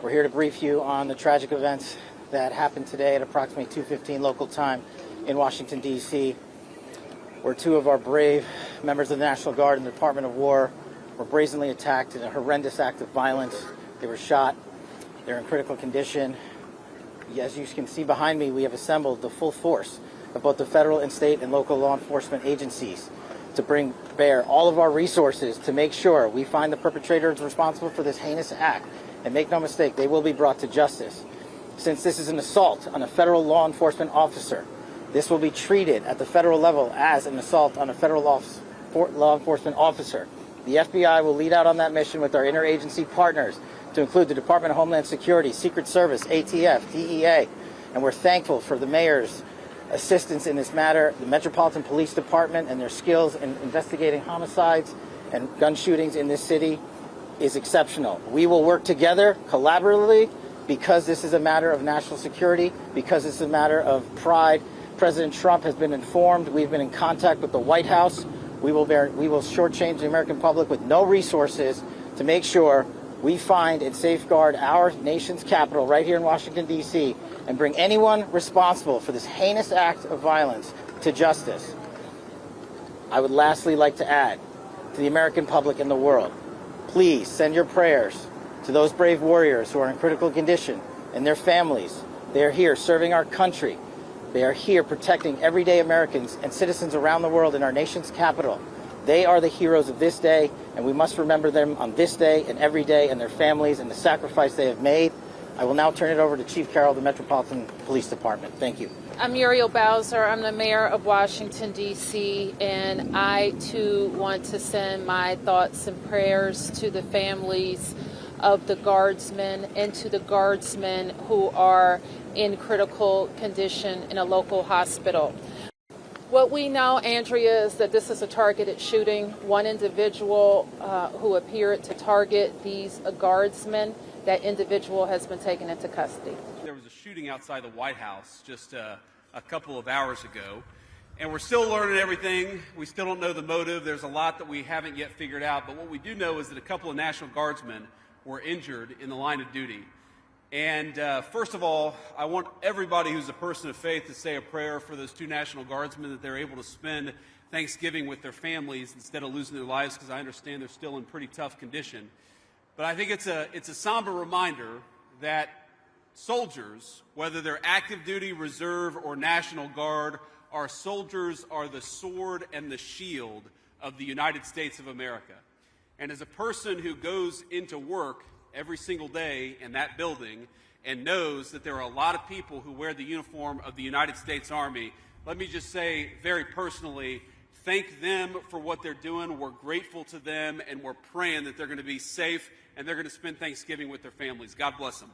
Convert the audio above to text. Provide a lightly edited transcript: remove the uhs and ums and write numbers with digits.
We're here to brief you on the tragic events that happened today at approximately 2:15 local time in Washington, D.C., where two of our brave members of the National Guard and the Department of War were brazenly attacked in a horrendous act of violence. They were shot. They're in critical condition. As you can see behind me, we have assembled the full force of both the federal and state and local law enforcement agencies to bring bear all of our resources to make sure we find the perpetrators responsible for this heinous act. And make no mistake, they will be brought to justice. Since this is an assault on a federal law enforcement officer, this will be treated at the federal level as an assault on a federal law enforcement officer. The FBI will lead out on that mission with our interagency partners, to include the Department of Homeland Security, Secret Service, ATF, DEA, and we're thankful for the mayor's assistance in this matter, the Metropolitan Police Department and their skills in investigating homicides and gun shootings in this city is exceptional. We will work together collaboratively because this is a matter of national security, because this is a matter of pride. President Trump has been informed. We've been in contact with the White House. We will shortchange the American public with no resources to make sure we find and safeguard our nation's capital right here in Washington, D.C., and bring anyone responsible for this heinous act of violence to justice. I would lastly like to add to the American public and the world, please send your prayers to those brave warriors who are in critical condition and their families. They are here serving our country. They are here protecting everyday Americans and citizens around the world in our nation's capital. They are the heroes of this day, and we must remember them on this day and every day, and their families and the sacrifice they have made. I will now turn it over to Chief Carroll of the Metropolitan Police Department. Thank you. I'm Muriel Bowser. I'm the mayor of Washington, D.C., and I, too, want to send my thoughts and prayers to the families of the guardsmen and to the guardsmen who are in critical condition in a local hospital. What we know, Andrea, is that this is a targeted shooting. One individual who appeared to target these guardsmen, that individual has been taken into custody. There was a shooting outside the White House just a couple of hours ago, and we're still learning everything. We still don't know the motive. There's a lot that we haven't yet figured out, but what we do know is that a couple of National Guardsmen were injured in the line of duty. And first of all, I want everybody who's a person of faith to say a prayer for those two National Guardsmen, that they're able to spend Thanksgiving with their families instead of losing their lives, because I understand they're still in pretty tough condition. But I think it's a somber reminder that soldiers, whether they're active duty, reserve, or National Guard, our soldiers are the sword and the shield of the United States of America. And as a person who goes into work every single day in that building and knows that there are a lot of people who wear the uniform of the United States Army, let me just say very personally, thank them for what they're doing. We're grateful to them, and we're praying that they're going to be safe and they're going to spend Thanksgiving with their families. God bless them.